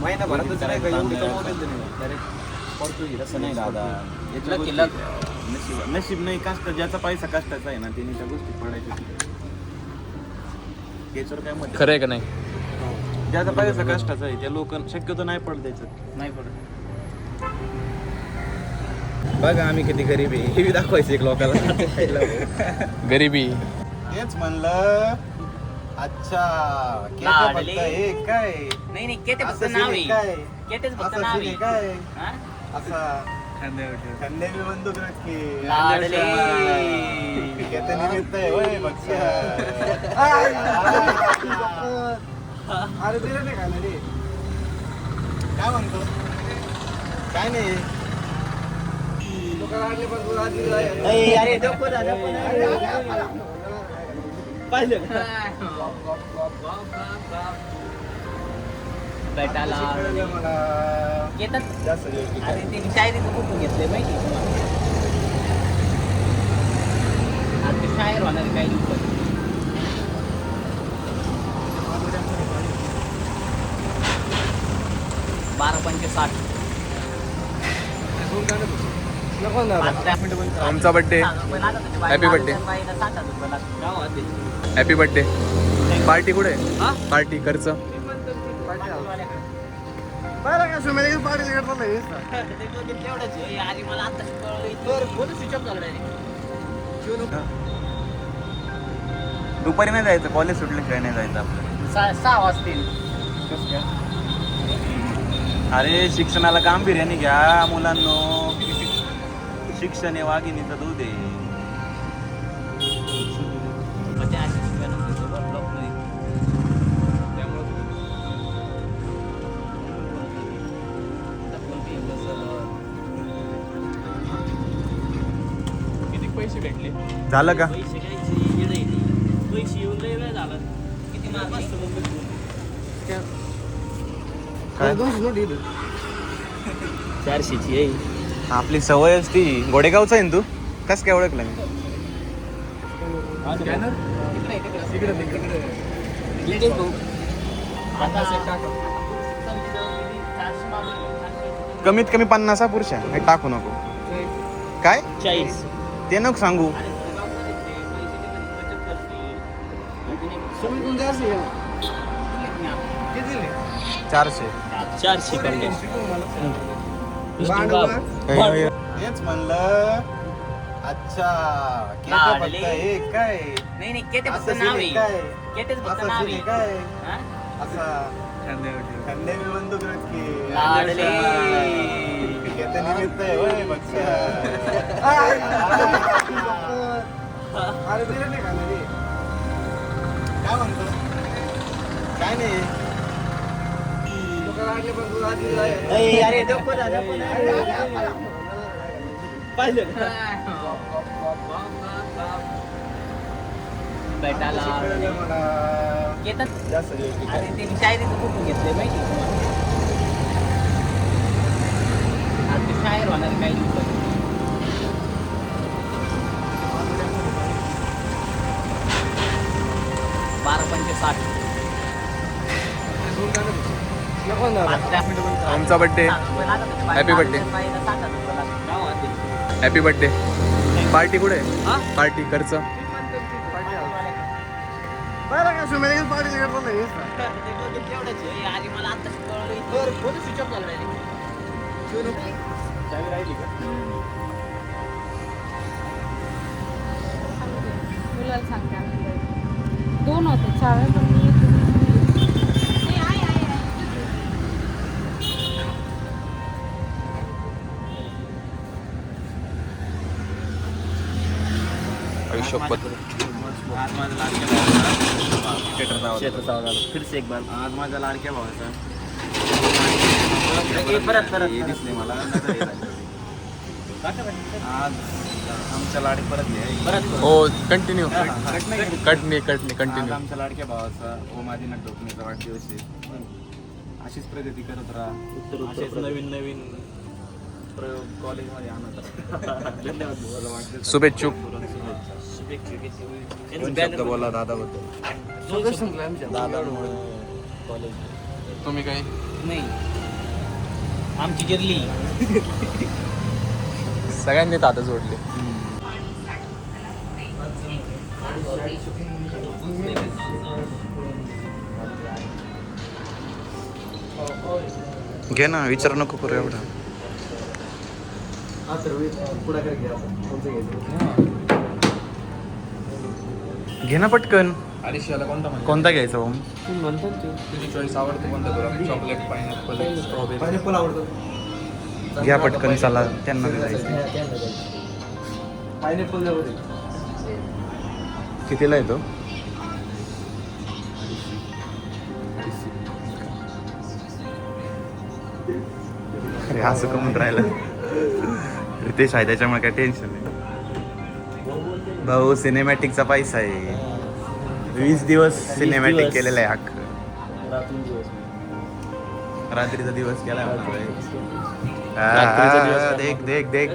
महिनाभरातच नाही का एवढी कमवलेलं नाही डायरेक्ट पोर्तुगीज असं नाही दादा. नशीब नाही, कष्ट ज्याचा पैसा कष्टाचा आहे ना त्याने त्या गोष्टी पडायच्या. याच्यावर काय मत खरं आहे का नाही? ज्याचा पैसा कष्टाचा आहे त्या लोक शक्यतो नाही पडत त्याच्यात. नाही पडत. बघा आम्ही किती गरीब आहे हे दाखवायचं एक लोकांना. गरिबी. तेच म्हणलं. अच्छा लाडले. हे काय नाही केते फक्त असं नाव सीन आहे. काय केतेच फक्त असं नाव सीन आहे. काय हा? असा खंडेबी बंदूक नक्की लाडले. निमित्त आहे होय बघ. अरे दिलं नाही खायला रे. काय म्हणतो काय नाही अरे नको दादा, पाहिलं भेटायला मला येतात. जास्त अरे ते शायरीचं कुठून घेतलंय माहिती आहे तुम्हाला? आता ते शायर होणार काही दिवसात. 12:60. आमचा birthday. Happy birthday. Happy birthday. Party कुठे आहे? पार्टी खर्च दुपारी नाही जायचं, कॉलेज सुटल्याशिवाय नाही जायचं आपलं. 6 वाजतील. अरे शिक्षणाला गांभीर्याने घ्या मुलांनो. शिक्षण हे वाघिणीचं दूध आहे. किती पैसे भेटले? झालं का? पैसे येऊन लय वेळ झाला. किती काय? 400ची आहे. आपली सवय असती. गोडेगावचा आहे ना तू? कस काय ओळखलं मी? कमीत कमी 50 पुरुष आहे. टाकू नको. काय 40. ते नको सांगू. चारशे 400 कडले. तेच म्हणलं. अच्छा लाडले. हे काय नाही केते फक्त असं नाव सीन आहे. काय केतेच फक्त असं नाव सीन आहे. काय हा? असा खंडेबी बंदूक नक्की लाडले. निमित्त आहे होय बघ. अरे दिलं नाही खायला रे. काय म्हणतो काय नाही अरे नको दादा, पाहिलं भेटायला मला येतात. जास्त अरे ते शायरीचं कुठून घेतलंय माहिती आहे तुम्हाला? आता ते शायर होणार काही दिवसात. 12:60. आमचा birthday. Happy birthday. Happy birthday. Party कुठे आहे? पार्टी खर्च मुलाला सांगते आम्ही 2 होते चावे पण मी आयुष्यपत. आज माझ्या लाडक्या भावाचा फिर से एक बार. आज माझ्या लाडक्या भावाचा परत हे दिसले मला. आज आमच्या लाडी परत हो कंटिन्यू. कंटिन्यू आज कंटिन्यू. आमच्या लाडक्या भावाचा ओम आदिनाथ डोकणेचा वाढदिवस आहे. अशीच प्रगती करत राहा. असेच नवीन नवीन प्रयोग कॉलेजमध्ये आणत राहा. धन्यवाद भावाला वाढदिवस. शुभेच्छुक. दोन शब्द बोला दादाबद्दल. तुम्ही काही नाही आमची गिरली. सगळ्यांनी तातं जोडले. घे ना, विचार नको करू एवढं. घे ना पटकन. अडीचशेला कोणता म्हणजे कोणता घ्यायचा भाऊ? तुझी चॉईस आवडते कोणता तुला? Chocolate, pineapple, strawberry. पायनॅपल आवडतं. घ्या पटकन, चला त्यांना बी जायचं. पायनॅपल जवळ कितीला येतो? अरे असं कमून राहिलं. रितेश आहे त्याच्यामुळे काय टेन्शन नाही. भाऊ सिनेमॅटिकचा पैसा आहे. 20 दिवस सिनेमॅटिक केलेला आहे अख्खं. रात्रीचा दिवस केलाय म्हणा. देख देख देख.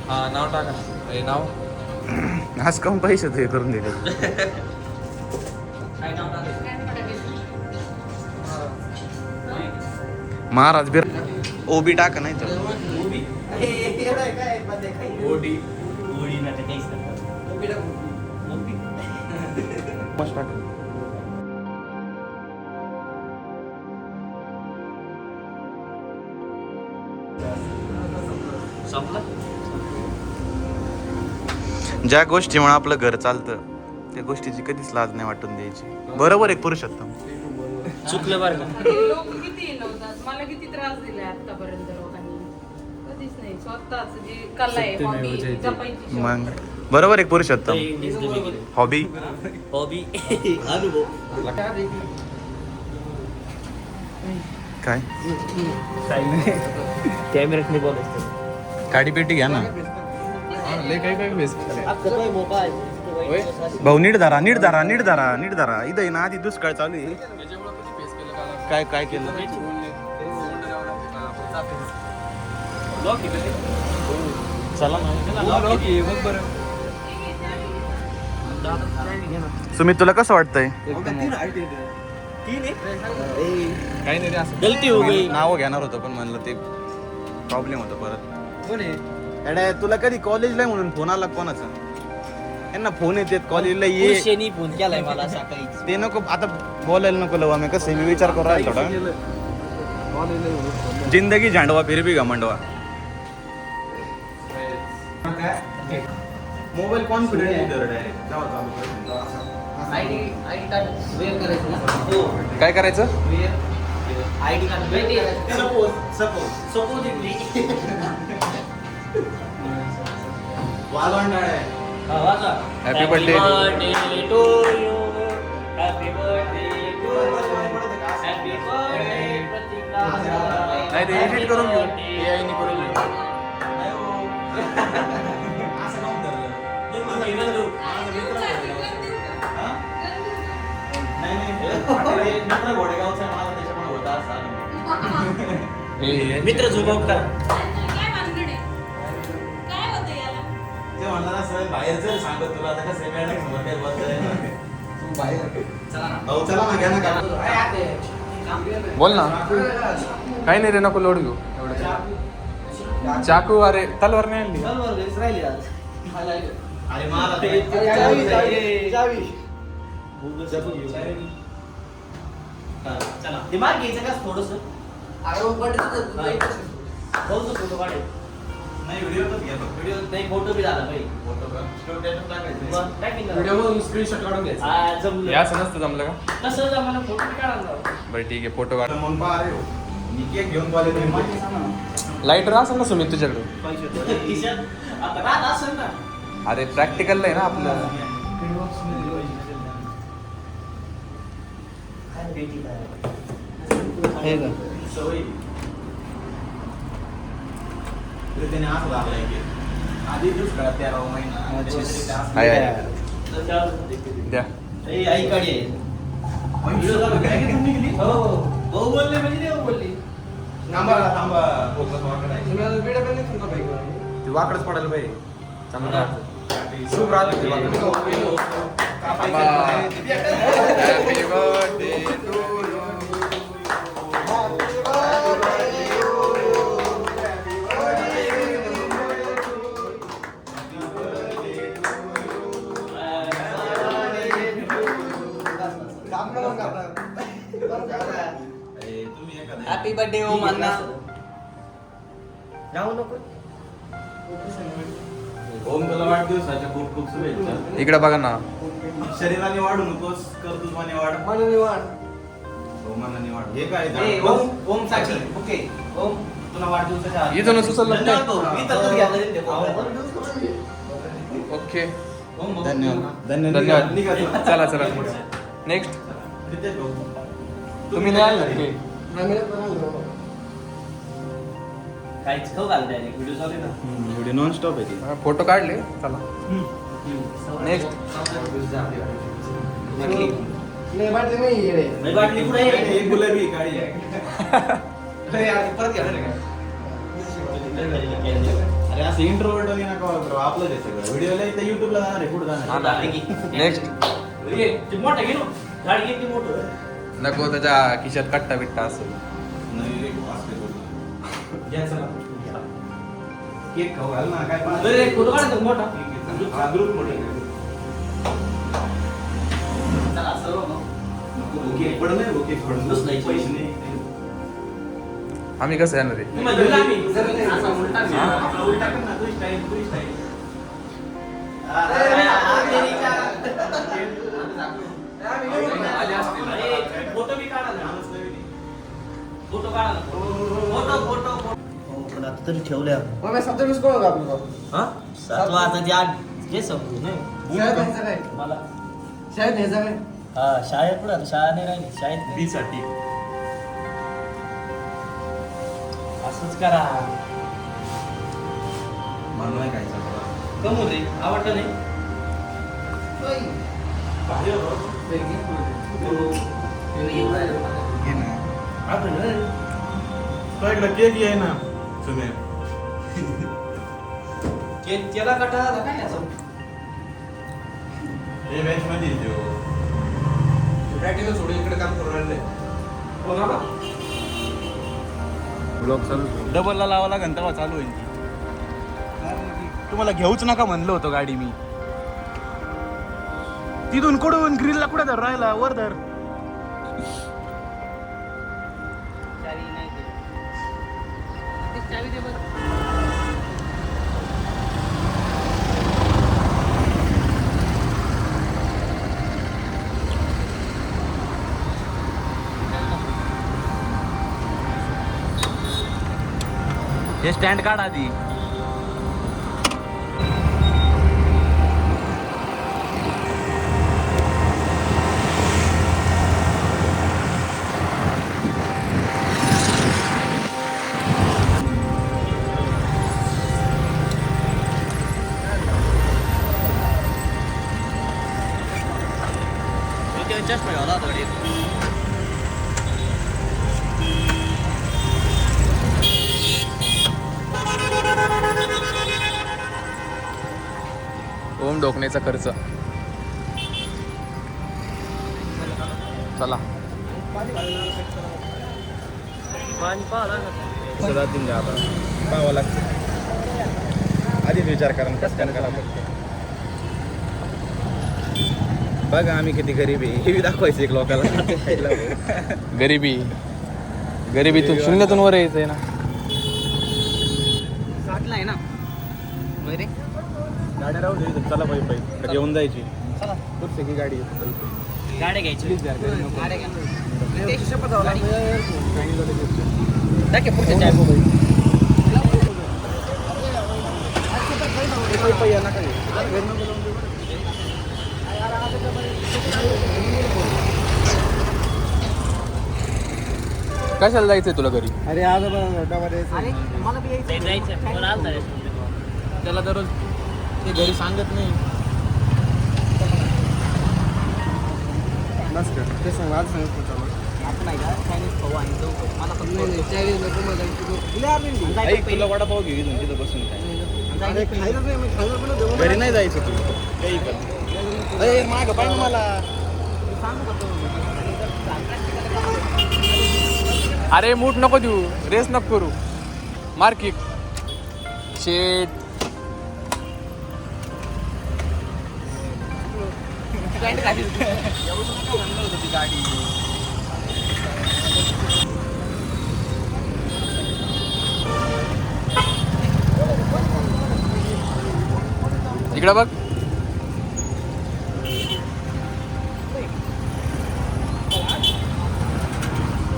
हा नाव टाका. हे नाव आज काऊन पैसे ते करून दिले. महाराज बिर ओबी टाका नाही तर मस्त टाका. ज्या गोष्टीमुळे आपलं घर चालतं त्या गोष्टीची कधीच लाज नाही वाटून द्यायची. बरोबर एक पुरुषोत्तम. चुकलं बरं का. लोक किती लावतात, मला किती त्रास दिलाय आतापर्यंत लोकांनी. कधीच नाही, स्वतःच जी कला आहे hobby, जपायची. मग बरोबर एक पुरुषोत्तम. हॉबी हॉबी अनुभव. काय कॅमेऱ्यात नाही बोलायचं. काडी पेटी घ्या ना लय काही काही बेस्ट भाऊ. नीट धरा नीट धरा नीट धरा नीट धरा. इथं आहे ना आधी दुष्काळ चालू आहे. काय काय केलं? चला ना. सुमित तुला कसं वाटतंय? काही नाही रे असं. गलती हो गई. नाव घेणार होतं पण म्हणलं ते प्रॉब्लेम होतं परत. अरे तुला कधी कॉलेजला म्हणून फोन आला कोणाचा? यांना फोन येतात कॉलेजला ये. पुरुषांनी फोन केलाय मला सकाळी. ते नको आता बोलायला नको लवा. मी कसं मी विचार करू राहिलो थोडा. जिंदगी झांडवा फिर भी घमंडवा. मोबाईल कॉन्फिडंट काय करायचं? ID card suppose happy birthday. To you. Happy birthday to you. Happy birthday Pratika. नाही ते एडिट करून घेऊ. AI ने करून घेऊ. मित्र झोपव का? ते म्हणलं ना सर बाहेर चल सांगत तुला आता कसं मॅडम समोर काय बोलतोय. भाऊ चला ना घ्या ना का. बोल ना. काही नाही रे नको लोड घेऊ एवढं. चाकू अरे तलवार नाही आणली. अरे मला चला दिमाग घ्यायचं का थोडस. फोटो काढे. नाही व्हिडिओच घ्या. व्हिडिओ नाही, फोटो बी झाला पाहिजे. व्हिडिओ मधून स्क्रीनशॉट काढून घ्यायचा. जमलं. या असं नसतं जमलं का? कसं जमलं? फोटो बी काढा. बरं ठीक आहे फोटो काढ. मग पहा अरे मी केक घेऊन कॉलेज लाईटर असेल ना सुमित तुझ्याकडे? खिशात आता राहत असेल ना. अरे प्रॅक्टिकल आहे ना आपलं. सवय त्याने असं लागलाय की आधी दुष्काळात 13 महिना आहे द्या. आई काढी आहे. भाऊ बोलले म्हणजे देव बोलली. थांबा थांबा ते वाकडच पडायला पाहिजे. चांगलं शुभ रात्री. Happy birthday तुम्ही एखादं हॅपी बर्थडे ओम अण्णा. ओम तुला वाढदिवसाच्या खूप खूप शुभेच्छा. इकडे बघा ना. शरीराने वाढू नकोस, कर्तृत्वाने वाढ. ओमानाने वाढ. हे काय ए, ओम साठी ओके. ओम तुला वाढदिवसाच्या इथून सुचलं नाही. धन्यवाद भाऊ. मी तर तुझ्या घरी देतो. ओके ओम, धन्यवाद. धन्यवाद. निघा, निघा. चला चला नेक्स्ट. रितेश भाऊ. तुम्ही नाही आले की काहीच खाऊ घाल डायरेक्ट व्हिडिओ चालू आहे ना. एवढे नॉन स्टॉप आहे फोटो काढले. चला नेक्स्ट. नाही बाटली कुठे आहे? एक गुलाबी काळी आहे. परत घ्या ना. अरे असं इंट्रोवर्ट वगैरे नका वापरू. आपलंच आहे सगळं. व्हिडिओला इथं युट्यूबला जाणार आहे, पुढे जाणार आहे. नेक्स्ट. मोठं घे ना. गाडी घेतली मोठं. नको त्याच्या खिशात कट्टा बिट्टा असेल. नाही रे, असं बोलू. घ्या चला. केक खाऊ घाल ना, काय पाहत? अरे फोटो काढतो मोठा. हा, ग्रुप मोठे आहे. चला सर्व मग. भुके पड नाही, भुके पड. दुसऱ्याची. पैसे नाही. आम्ही कसं येणार आहे. तुम्हाला दिलं आम्ही. असा उलटा घे. आपला उलटा कर ना, तुझी स्टाईल, तुझी स्टाईल. अरे, फोटो बी काढा ना. फोटो काढा ना. फोटो. पण आता तरी ठेवल्या हा? सातवा आता जे आठ जे संपू नाही. मला हा शाळेत पुढे आता शाळा नाही राहिली शाळेत नाही. बी साठी असंच करा. मला नाही खायचं. कमू रे आवडलं नाही. भारी होतं. घे ना. तुझ्याकडे केक आहे ना सुमेर. त्याला कटा काय असं हे बँच मध्ये येतो. प्रॅक्टिकल सोडून इकडे काम करून राहिले. कोणाला ब्लॉग चालू. डबलला लावा लागेल तेव्हा चालू होईल. तुम्हाला घेऊच नका म्हणलं होतं गाडी मी. तिथून कुठून ग्रिलला कुठे धर राहिला वर धर. चावी दे बरं. हे स्टँड काढ आधी. चष्मा घाला आता गाडीत. ओम ढोकण्याचा खर्च. चला पाणी पाहा लागत. सदा दिन आता पाहावं लागतं. आधीच विचार करा कसं काय करा पडतं. बघा आम्ही किती गरीब आहे हे बी दाखवायचं एक लोकांना. गरिबीतून शून्यातून वर यायचंय ना. साठला आहे ना बरे. गाड्या राहू दे. चला पाहिजे पाहिजे येऊन जायची. चला कुठे की गाडी गाड्या घ्यायची. प्लीज यार घरी नको. गाड्या घ्या. टाके पुढच्या चावी. कशाला जायचंय तुला घरी. अरे आज डबा द्यायचा. मला बी यायचं. जायचं बरं आलता रे. त्याला दररोज ते घरी सांगत नाही. बस कर ते सांग आज सांगत आपण नाही का चायनीज खाऊ आणि जाऊ. मला पण ऐक तुला वडापाव घेऊ इथून तिथं बसून काय. घरी नाही जायचं तू काही कर. अरे माग पाहिजे मला. अरे मूठ नको देऊ. रेस नको करू. मार्किक शेट इकडं बघ.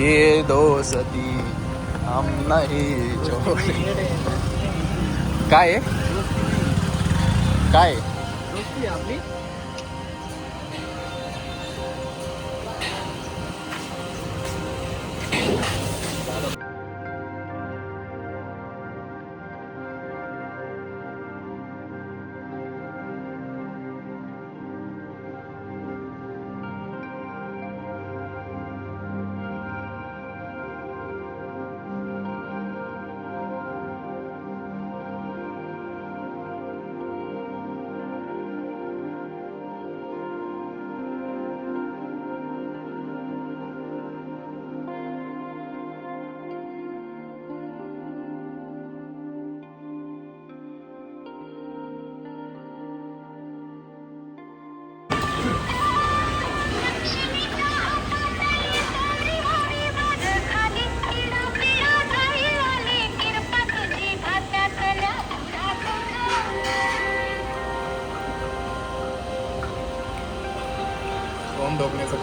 ये दोस्ती हम नहीं छोड़े. काय आहे? काय आहे? ओम ढोकण्याचं